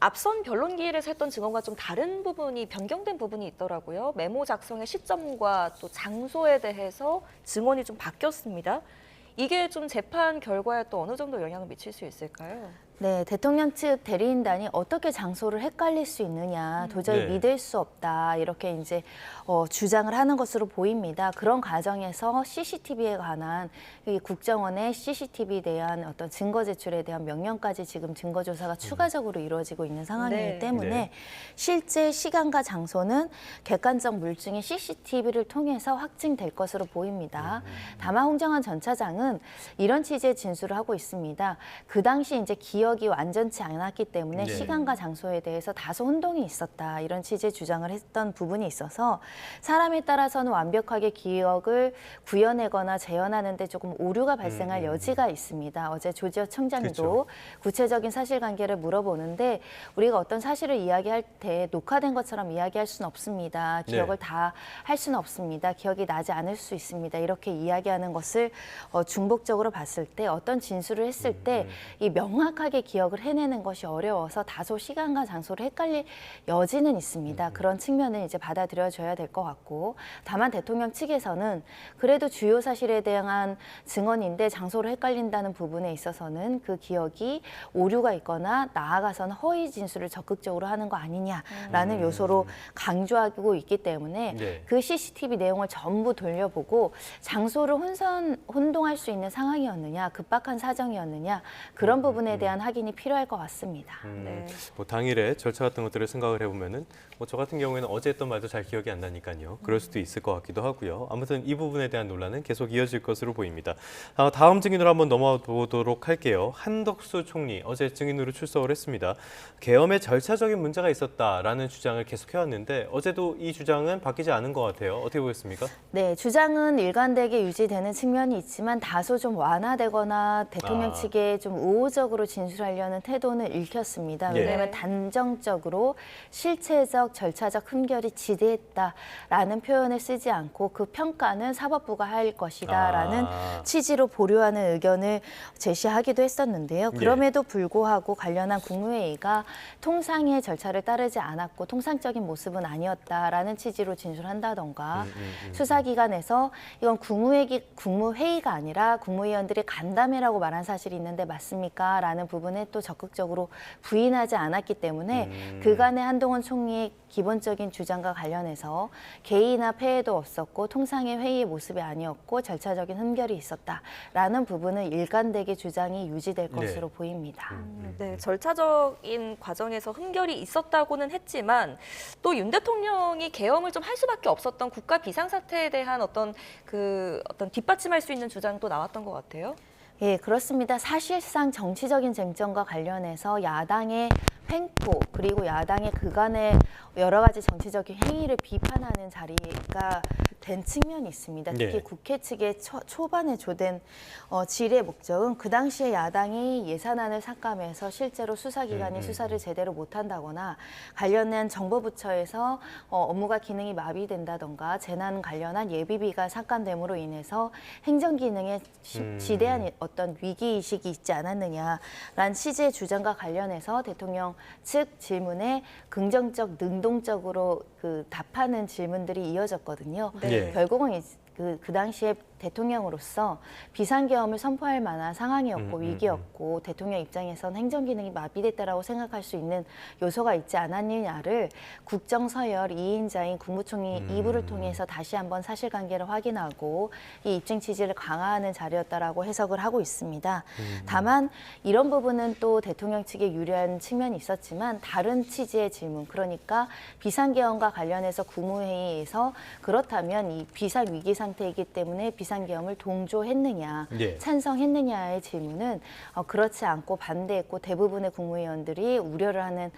앞선 변론기일에서 했던 증언과 좀 다른 부분이 변경된 부분이 있더라고요. 메모 작성의 시점과 또 장소에 대해서 증언이 좀 바뀌었습니다. 이게 좀 재판 결과에 또 어느 정도 영향을 미칠 수 있을까요? 네, 대통령 측 대리인단이 어떻게 장소를 헷갈릴 수 있느냐, 도저히 믿을 수 없다 이렇게 이제 주장을 하는 것으로 보입니다. 그런 과정에서 CCTV에 관한 이 국정원의 CCTV에 대한 어떤 증거 제출에 대한 명령까지 지금 증거 조사가 추가적으로 이루어지고 있는 상황이기 때문에 실제 시간과 장소는 객관적 물증인 CCTV를 통해서 확증될 것으로 보입니다. 다만 홍장원 전 차장은 이런 취지의 진술을 하고 있습니다. 그 당시 이제 기억이 완전치 않았기 때문에 시간과 장소에 대해서 다소 혼동이 있었다. 이런 취지의 주장을 했던 부분이 있어서 사람에 따라서는 완벽하게 기억을 구현하거나 재현하는 데 조금 오류가 발생할 여지가 있습니다. 어제 조지호 청장도 구체적인 사실관계를 물어보는데 우리가 어떤 사실을 이야기할 때 녹화된 것처럼 이야기할 수는 없습니다. 기억을 다 할 수는 없습니다. 기억이 나지 않을 수 있습니다. 이렇게 이야기하는 것을 중복적으로 봤을 때 어떤 진술을 했을 때 이 명확하게 기억을 해내는 것이 어려워서 다소 시간과 장소를 헷갈릴 여지는 있습니다. 그런 측면은 이제 받아들여줘야 될 것 같고 다만 대통령 측에서는 그래도 주요 사실에 대한 증언인데 장소를 헷갈린다는 부분에 있어서는 그 기억이 오류가 있거나 나아가서는 허위 진술을 적극적으로 하는 거 아니냐라는 요소로 강조하고 있기 때문에 그 CCTV 내용을 전부 돌려보고 장소를 혼동할 수 있는 상황이었느냐, 급박한 사정이었느냐 그런 부분에 대한 확인이 필요할 것 같습니다. 뭐 당일의 절차 같은 것들을 생각을 해보면은 뭐 저 같은 경우에는 어제 했던 말도 잘 기억이 안 나니까요. 그럴 수도 있을 것 같기도 하고요. 아무튼 이 부분에 대한 논란은 계속 이어질 것으로 보입니다. 다음 증인으로 한번 넘어가 보도록 할게요. 한덕수 총리 어제 증인으로 출석을 했습니다. 계엄에 절차적인 문제가 있었다라는 주장을 계속해왔는데 어제도 이 주장은 바뀌지 않은 것 같아요. 어떻게 보셨습니까? 네, 주장은 일관되게 유지되는 측면이 있지만 다소 좀 완화되거나 대통령 측에 좀 우호적으로 진술하려는 태도는 읽혔습니다. 왜냐하면 단정적으로 실체적, 절차적 흠결이 지대했다라는 표현을 쓰지 않고 그 평가는 사법부가 할 것이다라는 취지로 보류하는 의견을 제시하기도 했었는데요. 그럼에도 불구하고 관련한 국무회의가 통상의 절차를 따르지 않았고 통상적인 모습은 아니었다라는 취지로 진술한다던가 수사기관에서 이건 국무회의가 아니라 국무위원들이 간담회라고 말한 사실이 있는데 맞습니까? 라는 부분에 또 적극적으로 부인하지 않았기 때문에 그간의 한동훈 총리의 기본적인 주장과 관련해서 개의나 폐해도 없었고 통상의 회의의 모습이 아니었고 절차적인 흠결이 있었다라는 부분은 일관되게 주장이 유지될 것으로 보입니다. 네, 절차적인 과정에서 흠결이 있었다고는 했지만 또 윤 대통령이 계엄을 좀 할 수밖에 없었던 국가 비상사태에 대한 어떤 뒷받침할 수 있는 주장도 나왔던 것 같아요. 예, 그렇습니다. 사실상 정치적인 쟁점과 관련해서 야당의 횡포 그리고 야당의 그간의 여러 가지 정치적인 행위를 비판하는 자리가 된 측면이 있습니다. 특히 네. 국회 측의 초반에 조된 질의 목적은 그 당시에 야당이 예산안을 삭감해서 실제로 수사기관이 수사를 제대로 못한다거나 관련된 정보부처에서 업무가 기능이 마비된다던가 재난 관련한 예비비가 삭감됨으로 인해서 행정기능에 지대한 어떤 위기의식이 있지 않았느냐라는 취지의 주장과 관련해서 대통령 측 질문에 긍정적, 능동적으로 답하는 질문들이 이어졌거든요. 네. 결국은 그 당시에 대통령으로서 비상계엄을 선포할 만한 상황이었고 위기였고 대통령 입장에선 행정기능이 마비됐다라고 생각할 수 있는 요소가 있지 않았느냐를 국정서열 2인자인 국무총리 2부를 통해서 다시 한번 사실관계를 확인하고 이 입증 취지를 강화하는 자리였다라고 해석을 하고 있습니다. 다만 이런 부분은 또 대통령 측에 유리한 측면이 있었지만 다른 취지의 질문, 그러니까 비상계엄과 관련해서 국무회의에서 그렇다면 이 비상위기 상태이기 때문에 비상계엄을 동조했느냐, 네. 찬성했느냐의 질문은 그렇지 않고 반대했고 대부분의 국무위원들이 우려를 하는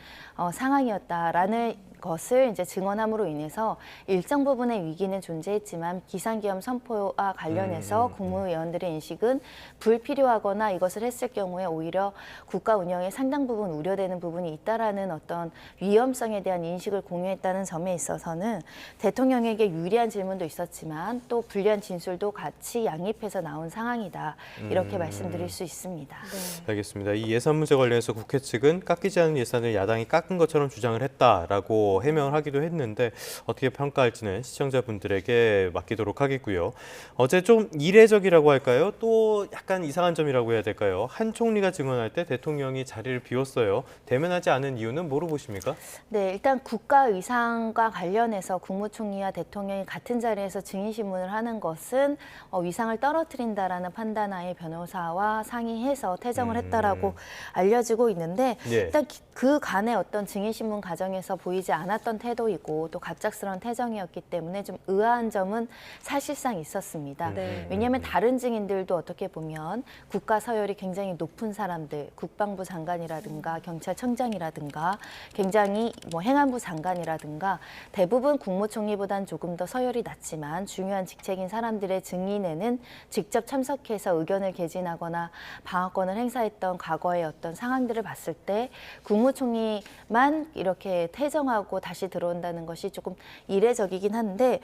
상황이었다라는 것을 이제 증언함으로 인해서 일정 부분의 위기는 존재했지만 비상계엄 선포와 관련해서 국무위원들의 인식은 불필요하거나 이것을 했을 경우에 오히려 국가 운영에 상당 부분 우려되는 부분이 있다라는 어떤 위험성에 대한 인식을 공유했다는 점에 있어서는 대통령에게 유리한 질문도 있었지만 또 불리한 진술도 같이 양립해서 나온 상황이다. 이렇게 말씀드릴 수 있습니다. 네. 알겠습니다. 이 예산 문제 관련해서 국회 측은 깎이지 않은 예산을 야당이 깎은 것처럼 주장을 했다라고 해명을 하기도 했는데 어떻게 평가할지는 시청자분들에게 맡기도록 하겠고요. 어제 좀 이례적이라고 할까요? 또 약간 이상한 점이라고 해야 될까요? 한 총리가 증언할 때 대통령이 자리를 비웠어요. 대면하지 않은 이유는 뭐로 보십니까? 네, 일단 국가 위상과 관련해서 국무총리와 대통령이 같은 자리에서 증인신문을 하는 것은 위상을 떨어뜨린다라는 판단하에 변호사와 상의해서 퇴정을 했다라고 알려지고 있는데 네. 일단 그 간의 어떤 증인신문 과정에서 보이지 않았던 태도이고 또 갑작스러운 퇴정이었기 때문에 좀 의아한 점은 사실상 있었습니다. 네. 왜냐하면 다른 증인들도 어떻게 보면 국가 서열이 굉장히 높은 사람들, 국방부 장관이라든가 경찰청장이라든가 굉장히 행안부 장관이라든가 대부분 국무총리보다는 조금 더 서열이 낮지만 중요한 직책인 사람들의 증인에는 직접 참석해서 의견을 개진하거나 방어권을 행사했던 과거의 어떤 상황들을 봤을 때 국무총리만 이렇게 퇴정하고 다시 들어온다는 것이 조금 이례적이긴 한데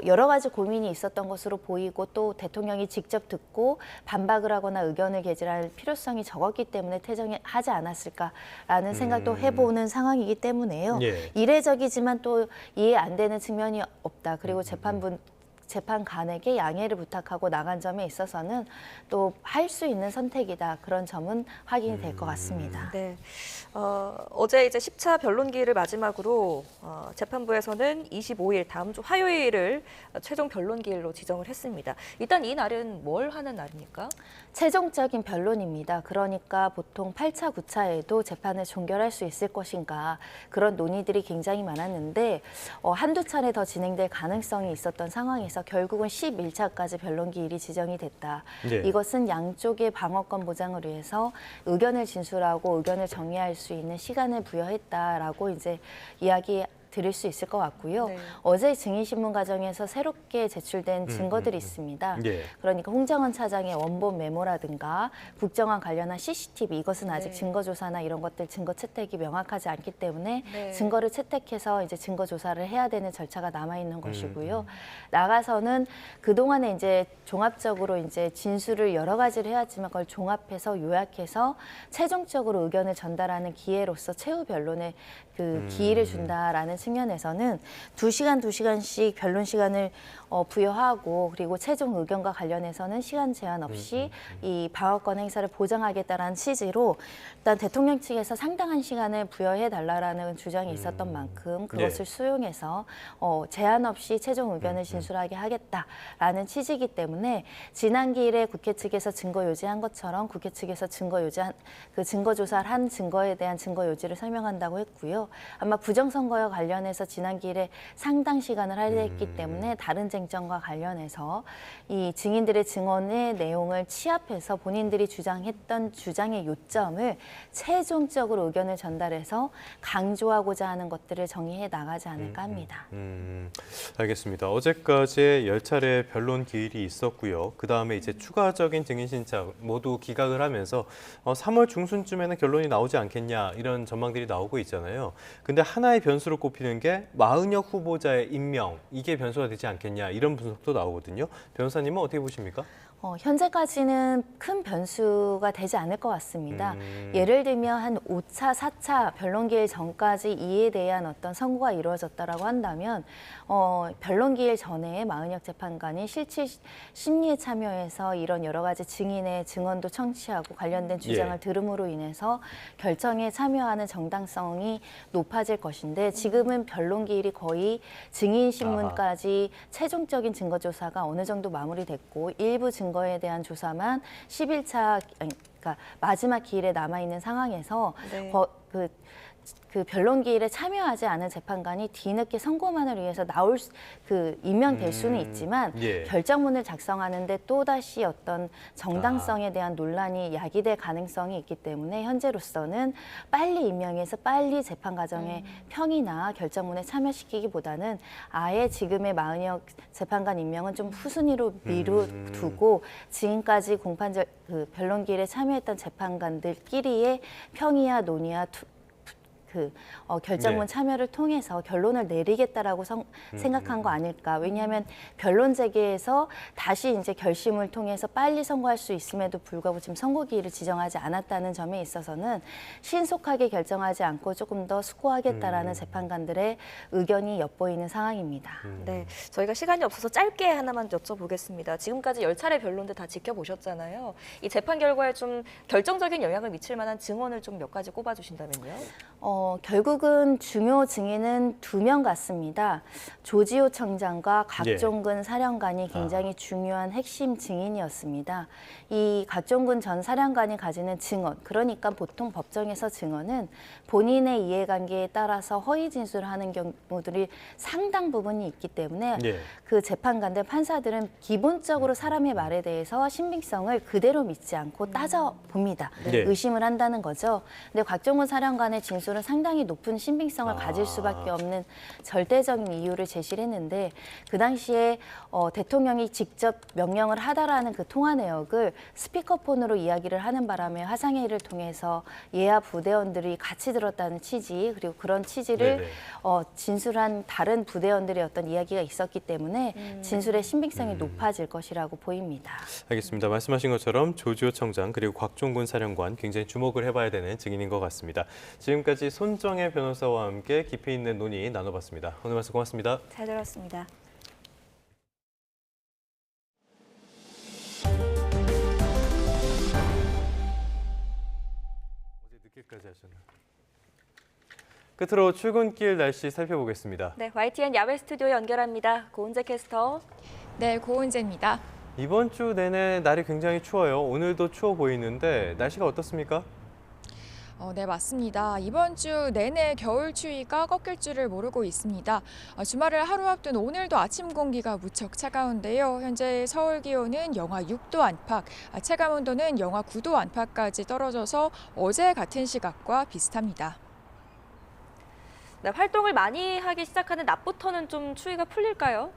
여러 가지 고민이 있었던 것으로 보이고 또 대통령이 직접 듣고 반박을 하거나 의견을 개진할 필요성이 적었기 때문에 퇴정하지 않았을까라는 생각도 해보는 상황이기 때문에요. 예. 이례적이지만 또 이해 안 되는 측면이 없다. 그리고 재판관에게 양해를 부탁하고 나간 점에 있어서는 또 할 수 있는 선택이다. 그런 점은 확인이 될 것 같습니다. 네. 어제 이제 10차 변론기일을 마지막으로 재판부에서는 25일 다음 주 화요일을 최종 변론기일로 지정을 했습니다. 일단 이 날은 뭘 하는 날입니까? 최종적인 변론입니다. 그러니까 보통 8차, 9차에도 재판을 종결할 수 있을 것인가 그런 논의들이 굉장히 많았는데 한두 차례 더 진행될 가능성이 있었던 상황에서 결국은 11차까지 변론기일이 지정이 됐다. 네. 이것은 양쪽의 방어권 보장을 위해서 의견을 진술하고 의견을 정리할 수 있는 시간을 부여했다라고 이제 이야기 드릴 수 있을 것 같고요. 네. 어제 증인신문 과정에서 새롭게 제출된 증거들이 있습니다. 예. 그러니까 홍정원 차장의 원본 메모라든가 국정원 관련한 CCTV 이것은 아직 네. 증거조사나 이런 것들 증거 채택이 명확하지 않기 때문에 네. 증거를 채택해서 이제 증거 조사를 해야 되는 절차가 남아 있는 것이고요. 나가서는 그 동안에 이제 종합적으로 이제 진술을 여러 가지를 해왔지만 그걸 종합해서 요약해서 최종적으로 의견을 전달하는 기회로서 최후 변론의 그 기회를 준다라는 측면에서는 2시간씩 변론 시간을 부여하고 그리고 최종 의견과 관련해서는 시간 제한 없이 이 방어권 행사를 보장하겠다라는 취지로 일단 대통령 측에서 상당한 시간을 부여해 달라라는 주장이 있었던 만큼 그것을 수용해서 제한 없이 최종 의견을 진술하게 하겠다라는 취지이기 때문에 지난 기일에 국회 측에서 증거 요지한 것처럼 국회 측에서 증거 조사를 한 증거에 대한 증거 요지를 설명한다고 했고요. 아마 부정선거와 관련 관련해서 지난 기일에 상당 시간을 할애했기 때문에 다른 쟁점과 관련해서 이 증인들의 증언의 내용을 취합해서 본인들이 주장했던 주장의 요점을 최종적으로 의견을 전달해서 강조하고자 하는 것들을 정의해 나가지 않을까 합니다. 알겠습니다. 어제까지 10차례 변론 기일이 있었고요. 그다음에 이제 추가적인 증인 신청 모두 기각을 하면서 3월 중순쯤에는 결론이 나오지 않겠냐 이런 전망들이 나오고 있잖아요. 근데 하나의 변수로 꼽히는 게 마은혁 후보자의 임명, 이게 변수가 되지 않겠냐 이런 분석도 나오거든요. 변호사님은 어떻게 보십니까? 현재까지는 큰 변수가 되지 않을 것 같습니다. 예를 들면 한 5차, 4차 변론기일 전까지 이에 대한 어떤 선고가 이루어졌다라고 한다면 변론기일 전에 마은혁 재판관이 실질 심리에 참여해서 이런 여러 가지 증인의 증언도 청취하고 관련된 주장을 들음으로 인해서 결정에 참여하는 정당성이 높아질 것인데 지금은 변론기일이 거의 증인 신문까지 최종적인 증거 조사가 어느 정도 마무리됐고 일부 증거에 대한 조사만 11차, 그러니까 마지막 기일에 남아있는 상황에서 그 변론 기일에 참여하지 않은 재판관이 뒤늦게 선고만을 위해서 임명될 수는 있지만 결정문을 작성하는데 또다시 어떤 정당성에 대한 논란이 야기될 가능성이 있기 때문에 현재로서는 빨리 임명해서 빨리 재판 과정의 평이나 결정문에 참여시키기보다는 아예 지금의 마은혁 재판관 임명은 좀 후순위로 미루두고 지금까지 변론 기일에 참여했던 재판관들끼리의 평이와 논의와 결정문 참여를 통해서 결론을 내리겠다라고 생각한 거 아닐까. 왜냐하면 변론 재개에서 다시 이제 결심을 통해서 빨리 선고할 수 있음에도 불구하고 지금 선고 기일을 지정하지 않았다는 점에 있어서는 신속하게 결정하지 않고 조금 더 수고하겠다라는 재판관들의 의견이 엿보이는 상황입니다. 네, 저희가 시간이 없어서 짧게 하나만 여쭤보겠습니다. 지금까지 10차례 변론들 다 지켜보셨잖아요. 이 재판 결과에 좀 결정적인 영향을 미칠 만한 증언을 좀 몇 가지 꼽아주신다면요. 결국은 중요 증인은 2명 같습니다. 조지호 청장과 곽종근 사령관이 굉장히 중요한 핵심 증인이었습니다. 이 곽종근 전 사령관이 가지는 증언, 그러니까 보통 법정에서 증언은 본인의 이해관계에 따라서 허위 진술하는 경우들이 상당 부분이 있기 때문에 그 재판관들, 판사들은 기본적으로 사람의 말에 대해서 신빙성을 그대로 믿지 않고 따져봅니다. 의심을 한다는 거죠. 근데 곽종근 사령관의 진술은 상당히 높은 신빙성을 가질 수밖에 없는 절대적인 이유를 제시를 했는데 그 당시에 대통령이 직접 명령을 하다라는 그 통화 내역을 스피커폰으로 이야기를 하는 바람에 화상회의를 통해서 예하 부대원들이 같이 들었다는 취지, 그리고 그런 취지를 진술한 다른 부대원들의 어떤 이야기가 있었기 때문에 진술의 신빙성이 높아질 것이라고 보입니다. 알겠습니다. 말씀하신 것처럼 조지호 청장 그리고 곽종근 사령관 굉장히 주목을 해봐야 되는 증인인 것 같습니다. 지금까지 손정혜 변호사와 함께 깊이 있는 논의 나눠봤습니다. 오늘 말씀 고맙습니다. 잘 들었습니다. 어제 늦게까지 하셨나요? 끝으로 출근길 날씨 살펴보겠습니다. 네, YTN 야외 스튜디오 연결합니다. 고은재 캐스터. 네, 고은재입니다. 이번 주 내내 날이 굉장히 추워요. 오늘도 추워 보이는데 날씨가 어떻습니까? 네, 맞습니다. 이번 주 내내 겨울 추위가 꺾일 줄을 모르고 있습니다. 주말을 하루 앞둔 오늘도 아침 공기가 무척 차가운데요. 현재 서울 기온은 영하 6도 안팎, 체감 온도는 영하 9도 안팎까지 떨어져서 어제 같은 시각과 비슷합니다. 네, 활동을 많이 하기 시작하는 낮부터는 좀 추위가 풀릴까요?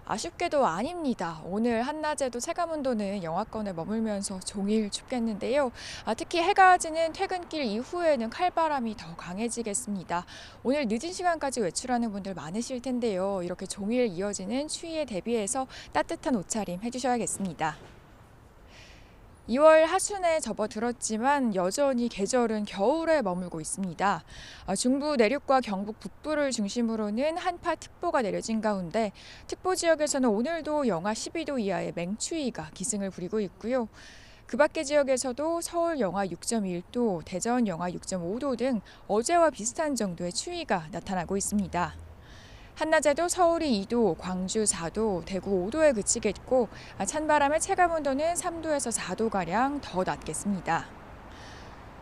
아쉽게도 아닙니다. 오늘 한낮에도 체감온도는 영하권에 머물면서 종일 춥겠는데요. 특히 해가 지는 퇴근길 이후에는 칼바람이 더 강해지겠습니다. 오늘 늦은 시간까지 외출하는 분들 많으실 텐데요. 이렇게 종일 이어지는 추위에 대비해서 따뜻한 옷차림 해주셔야겠습니다. 2월 하순에 접어들었지만 여전히 계절은 겨울에 머물고 있습니다. 중부 내륙과 경북 북부를 중심으로는 한파특보가 내려진 가운데 특보 지역에서는 오늘도 영하 12도 이하의 맹추위가 기승을 부리고 있고요. 그 밖의 지역에서도 서울 영하 6.1도, 대전 영하 6.5도 등 어제와 비슷한 정도의 추위가 나타나고 있습니다. 한낮에도 서울이 2도, 광주 4도, 대구 5도에 그치겠고 찬바람의 체감온도는 3도에서 4도가량 더 낮겠습니다.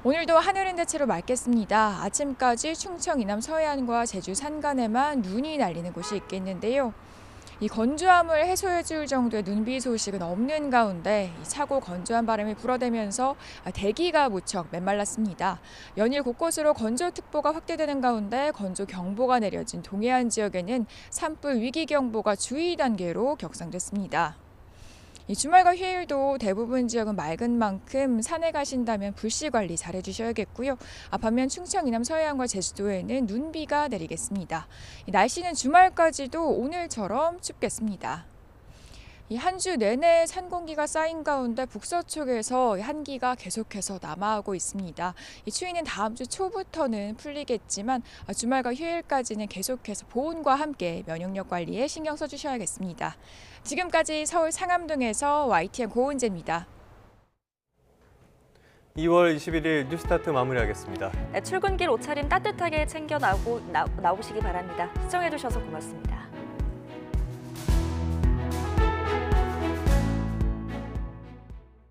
오늘도 하늘은 대체로 맑겠습니다. 아침까지 충청 이남 서해안과 제주 산간에만 눈이 날리는 곳이 있겠는데요. 이 건조함을 해소해줄 정도의 눈비 소식은 없는 가운데 차고 건조한 바람이 불어대면서 대기가 무척 메말랐습니다. 연일 곳곳으로 건조특보가 확대되는 가운데 건조경보가 내려진 동해안 지역에는 산불 위기경보가 주의 단계로 격상됐습니다. 이 주말과 휴일도 대부분 지역은 맑은 만큼 산에 가신다면 불씨 관리 잘 해주셔야겠고요. 반면 충청 이남 서해안과 제주도에는 눈비가 내리겠습니다. 날씨는 주말까지도 오늘처럼 춥겠습니다. 한 주 내내 찬 공기가 쌓인 가운데 북서쪽에서 한기가 계속해서 남하하고 있습니다. 이 추위는 다음 주 초부터는 풀리겠지만 주말과 휴일까지는 계속해서 보온과 함께 면역력 관리에 신경 써주셔야겠습니다. 지금까지 서울 상암동에서 YTN 고은재입니다. 2월 21일 뉴스타트 마무리하겠습니다. 출근길 옷차림 따뜻하게 챙겨 나오시기 바랍니다. 시청해주셔서 고맙습니다.